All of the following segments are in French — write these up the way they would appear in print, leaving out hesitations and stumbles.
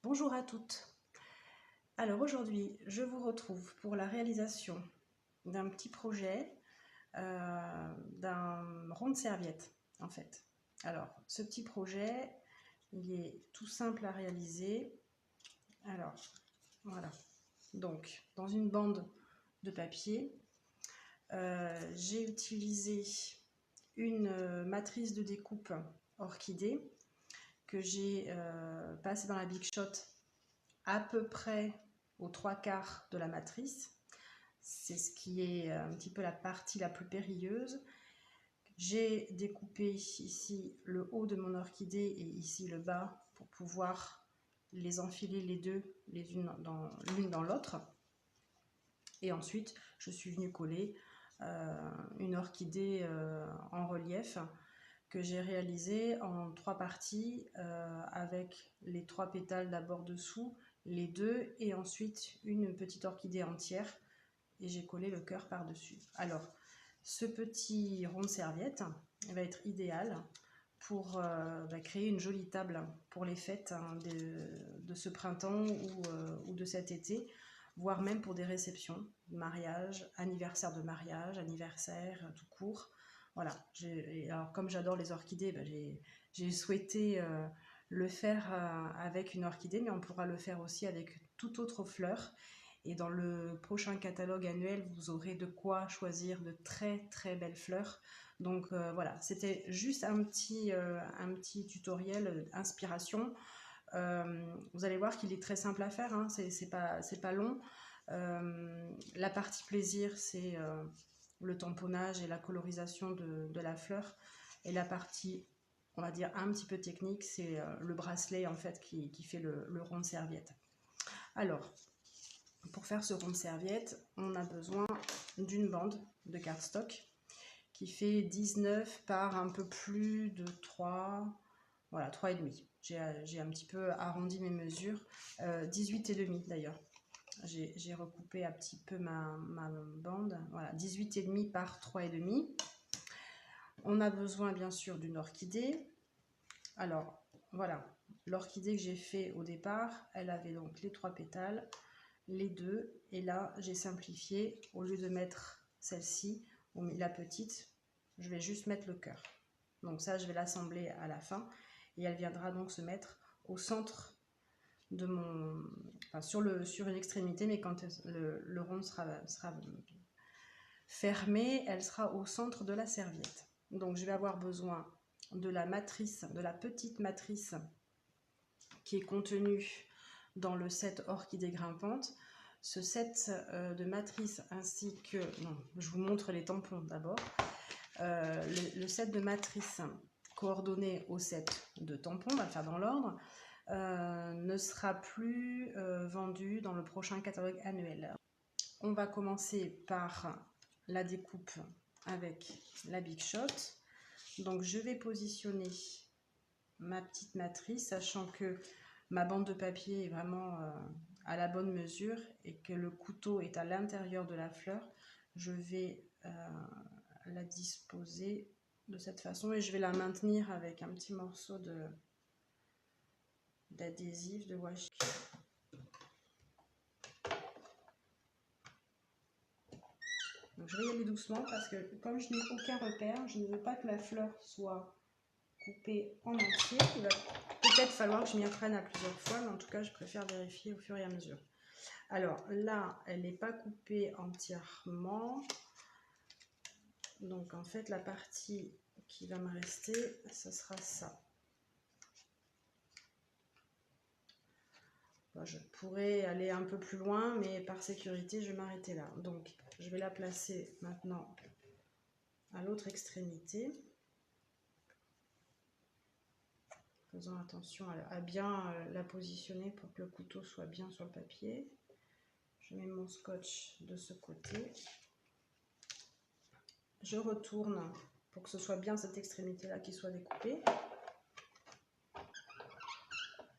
Bonjour à toutes. Alors aujourd'hui, je vous retrouve pour la réalisation d'un petit projet, d'un rond de serviette en fait. Alors ce petit projet, il est tout simple à réaliser. Alors voilà, donc dans une bande de papier, j'ai utilisé une matrice de découpe orchidée que j'ai passée dans la Big Shot à peu près aux 3/4 de la matrice. C'est ce qui est un petit peu la partie la plus périlleuse. J'ai découpé ici le haut de mon orchidée et ici le bas pour pouvoir les enfiler les deux, l'une dans l'autre. Et ensuite, je suis venue coller une orchidée en relief que j'ai réalisée en 3 parties avec les 3 pétales d'abord dessous, les deux et ensuite une petite orchidée entière et j'ai collé le cœur par-dessus. Alors, ce petit rond de serviette va être idéal pour créer une jolie table pour les fêtes de ce printemps ou de cet été, voire même pour des réceptions, mariage, anniversaire de mariage, anniversaire tout court. Voilà, alors comme j'adore les orchidées, j'ai souhaité le faire avec une orchidée, mais on pourra le faire aussi avec toute autre fleur. Et dans le prochain catalogue annuel, vous aurez de quoi choisir de très très belles fleurs. Donc voilà, c'était juste un petit tutoriel inspiration. Vous allez voir qu'il est très simple à faire, hein, c'est pas long. La partie plaisir, c'est le tamponnage et la colorisation de la fleur. Et la partie, on va dire, un petit peu technique, c'est le bracelet en fait qui fait le rond de serviette. Alors, pour faire ce rond de serviette, on a besoin d'une bande de cardstock qui fait 19 par un peu plus de 3, voilà, 3,5. J'ai un petit peu arrondi mes mesures, 18,5 d'ailleurs. J'ai recoupé un petit peu ma bande, voilà, 18,5 par 3,5. On a besoin bien sûr d'une orchidée. Alors voilà, l'orchidée que j'ai fait au départ, elle avait donc les 3 pétales, les deux, et là j'ai simplifié, au lieu de mettre celle-ci, la petite, je vais juste mettre le cœur. Donc ça je vais l'assembler à la fin, et elle viendra donc se mettre au centre de mon, enfin sur une extrémité, mais quand le rond sera fermé, elle sera au centre de la serviette. Donc je vais avoir besoin de la matrice, de la petite matrice qui est contenue dans le set orchidée grimpante. Ce set de matrice ainsi que, non, je vous montre les tampons d'abord. Le set de matrice coordonné au set de tampons, on va le faire dans l'ordre, ne sera plus vendu dans le prochain catalogue annuel. On va commencer par la découpe avec la Big Shot. Donc je vais positionner ma petite matrice, sachant que ma bande de papier est vraiment à la bonne mesure et que le couteau est à l'intérieur de la fleur. Je vais la disposer de cette façon et je vais la maintenir avec un petit morceau d'adhésif de washi. Donc je vais y aller doucement parce que comme je n'ai aucun repère, je ne veux pas que la fleur soit coupée en entier. Il va peut-être falloir que je m'y apprenne à plusieurs fois, mais en tout cas je préfère vérifier au fur et à mesure. Alors là, elle n'est pas coupée entièrement. Donc en fait la partie qui va me rester, ce sera ça. Bon, je pourrais aller un peu plus loin, mais par sécurité, je vais m'arrêter là. Donc je vais la placer maintenant à l'autre extrémité. Faisant attention à bien la positionner pour que le couteau soit bien sur le papier. Je mets mon scotch de ce côté. Je retourne pour que ce soit bien cette extrémité-là qui soit découpée.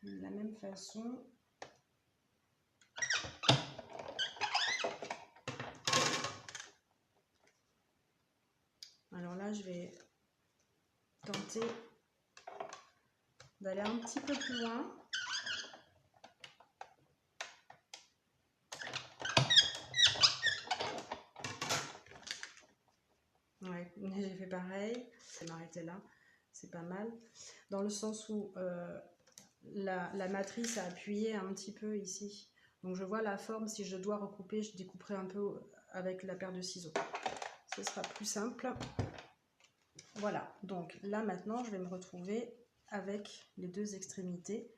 De la même façon. Alors là, je vais tenter d'aller un petit peu plus loin. j'ai fait pareil. Je vais m'arrêter là, c'est pas mal. Dans le sens où la matrice a appuyé un petit peu ici. Donc je vois la forme, si je dois recouper, je découperai un peu avec la paire de ciseaux. Ce sera plus simple. Voilà, donc là maintenant je vais me retrouver avec les deux extrémités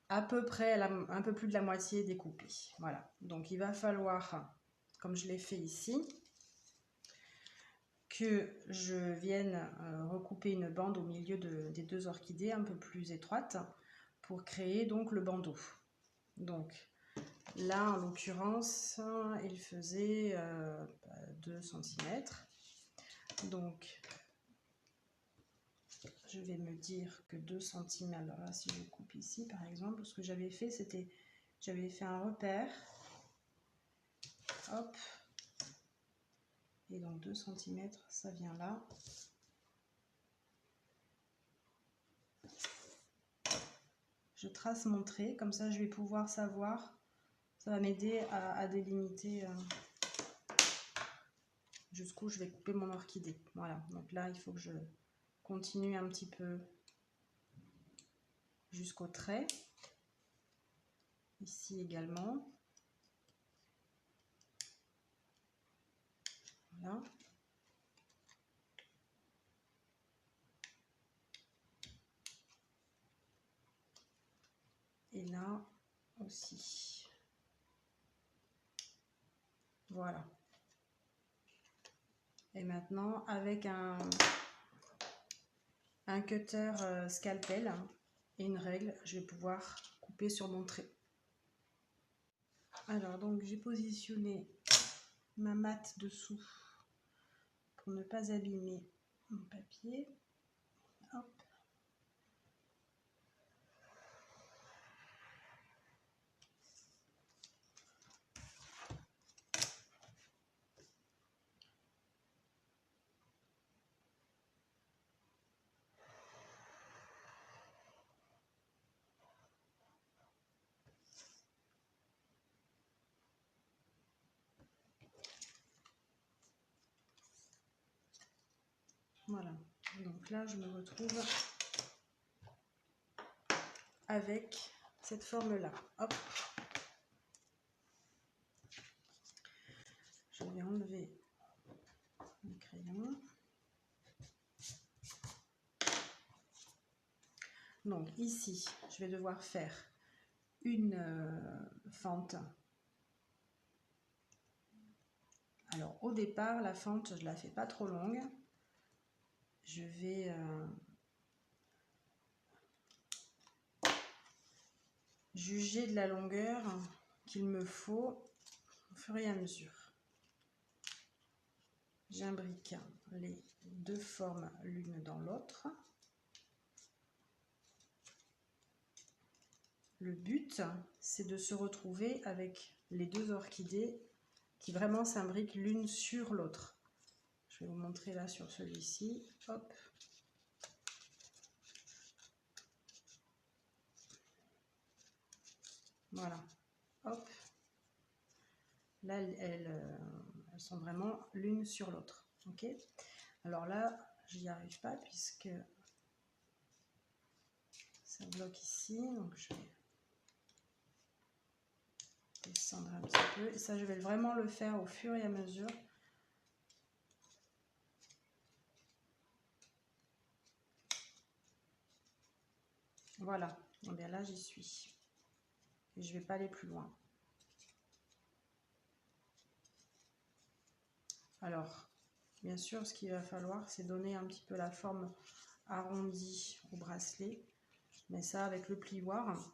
à peu près un peu plus de la moitié découpée. Voilà, donc il va falloir, comme je l'ai fait ici, que je vienne recouper une bande au milieu des deux orchidées un peu plus étroite pour créer donc le bandeau. Donc là en l'occurrence il faisait 2 cm. Donc je vais me dire que 2 cm, alors là si je coupe ici par exemple, ce que j'avais fait c'était, j'avais fait un repère, hop, et donc 2 cm ça vient là. Je trace mon trait, comme ça je vais pouvoir savoir, ça va m'aider à délimiter jusqu'où je vais couper mon orchidée. Voilà, donc là il faut que je continue un petit peu jusqu'au trait, ici également. Voilà. Et là aussi. Voilà. Et maintenant, avec un cutter scalpel et une règle, je vais pouvoir couper sur mon trait. Alors, donc, j'ai positionné ma matte dessous pour ne pas abîmer mon papier. Hop. Voilà, donc là je me retrouve avec cette forme là. Hop, je vais enlever le crayon. Donc ici je vais devoir faire une fente. Alors au départ la fente je la fais pas trop longue. Je vais juger de la longueur qu'il me faut au fur et à mesure. J'imbrique les deux formes l'une dans l'autre. Le but, c'est de se retrouver avec les deux orchidées qui vraiment s'imbriquent l'une sur l'autre. Je vais vous montrer là sur celui-ci. Hop. Voilà. Hop. Là, elles sont vraiment l'une sur l'autre. Ok. Alors là, j'y arrive pas puisque ça bloque ici. Donc je vais descendre un petit peu. Et ça, je vais vraiment le faire au fur et à mesure. Voilà. Et bien là, j'y suis. Et je vais pas aller plus loin. Alors, bien sûr, ce qu'il va falloir, c'est donner un petit peu la forme arrondie au bracelet. Mais ça, avec le plioir,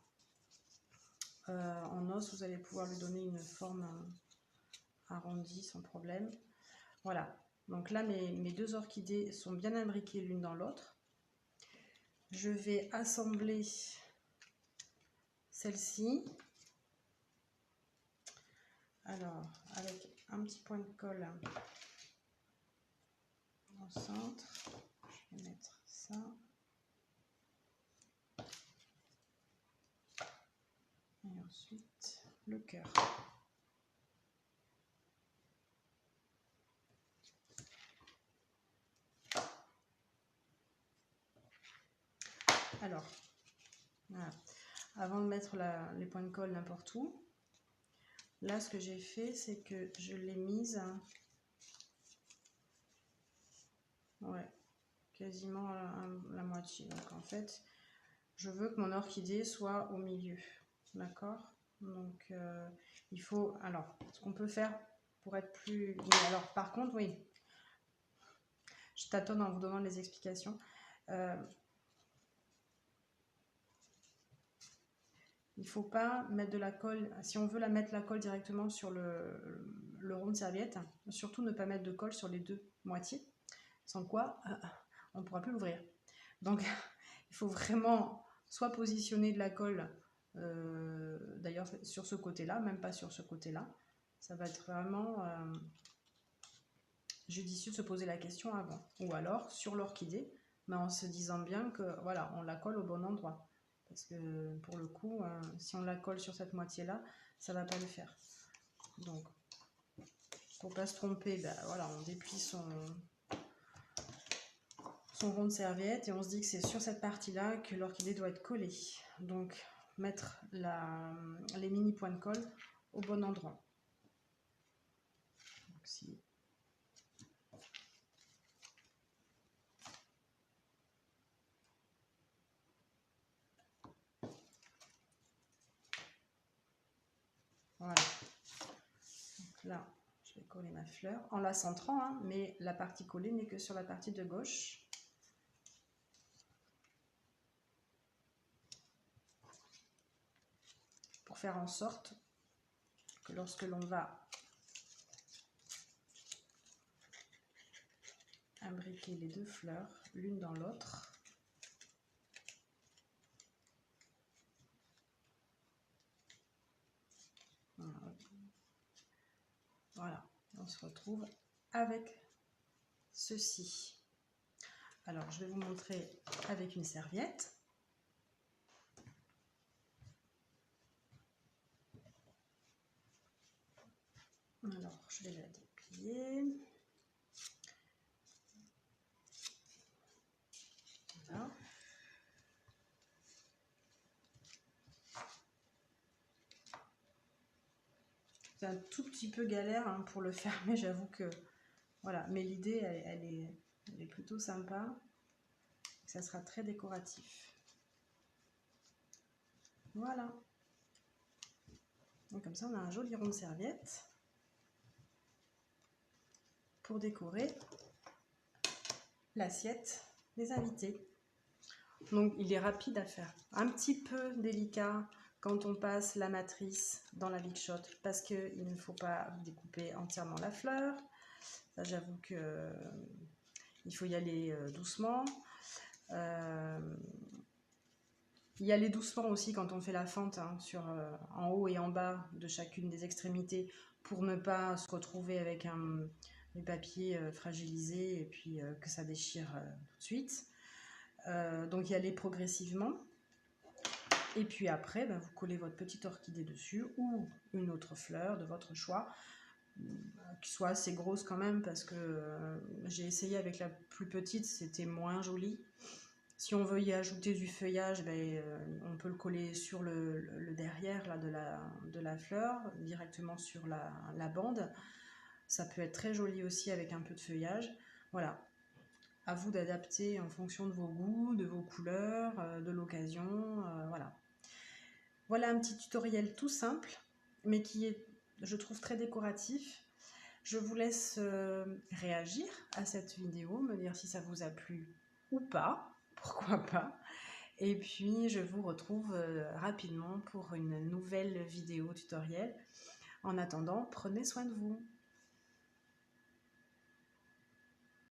en os, vous allez pouvoir lui donner une forme arrondie sans problème. Voilà. Donc là, mes deux orchidées sont bien imbriquées l'une dans l'autre. Je vais assembler celle-ci. Alors, avec un petit point de colle au centre, je vais mettre ça. Et ensuite, le cœur. Alors, voilà. Avant de mettre les points de colle n'importe où, là, ce que j'ai fait, c'est que je l'ai mise, ouais, quasiment la moitié. Donc, en fait, je veux que mon orchidée soit au milieu. D'accord? Donc, il faut... Alors, ce qu'on peut faire pour être plus... Mais alors, par contre, oui, je tâtonne en vous donnant les explications. Il ne faut pas mettre de la colle, si on veut la mettre la colle directement sur le rond de serviette, surtout ne pas mettre de colle sur les deux moitiés, sans quoi on ne pourra plus l'ouvrir. Donc il faut vraiment soit positionner de la colle, d'ailleurs sur ce côté-là, même pas sur ce côté-là, ça va être vraiment judicieux de se poser la question avant, ou alors sur l'orchidée, mais en se disant bien que voilà, on la colle au bon endroit. Parce que pour le coup, si on la colle sur cette moitié-là, ça ne va pas le faire. Donc, pour ne pas se tromper, ben, voilà, on déplie son rond de serviette et on se dit que c'est sur cette partie-là que l'orchidée doit être collée. Donc, mettre les mini points de colle au bon endroit. Donc, si... Voilà. Donc là, je vais coller ma fleur en la centrant, hein, mais la partie collée n'est que sur la partie de gauche. Pour faire en sorte que lorsque l'on va imbriquer les deux fleurs l'une dans l'autre, voilà, on se retrouve avec ceci. Alors, je vais vous montrer avec une serviette. Alors, je vais la déplier. Voilà. C'est un tout petit peu galère hein, pour le faire, mais j'avoue que voilà. Mais l'idée, elle est plutôt sympa. Ça sera très décoratif. Voilà. Donc comme ça, on a un joli rond de serviette pour décorer l'assiette des invités. Donc il est rapide à faire, un petit peu délicat quand on passe la matrice dans la Big Shot parce qu'il ne faut pas découper entièrement la fleur. Ça, j'avoue que il faut y aller doucement. Y aller doucement aussi quand on fait la fente hein, en haut et en bas de chacune des extrémités pour ne pas se retrouver avec du papier fragilisé et puis que ça déchire tout de suite. Donc y aller progressivement. Et puis après, ben, vous collez votre petite orchidée dessus ou une autre fleur de votre choix, qui soit assez grosse quand même parce que j'ai essayé avec la plus petite, c'était moins joli. Si on veut y ajouter du feuillage, ben, on peut le coller sur le derrière là, de la fleur, directement sur la bande. Ça peut être très joli aussi avec un peu de feuillage. Voilà, à vous d'adapter en fonction de vos goûts, de vos couleurs, de l'occasion. Voilà. Voilà un petit tutoriel tout simple, mais qui est, je trouve, très décoratif. Je vous laisse réagir à cette vidéo, me dire si ça vous a plu ou pas, pourquoi pas. Et puis, je vous retrouve rapidement pour une nouvelle vidéo tutoriel. En attendant, prenez soin de vous.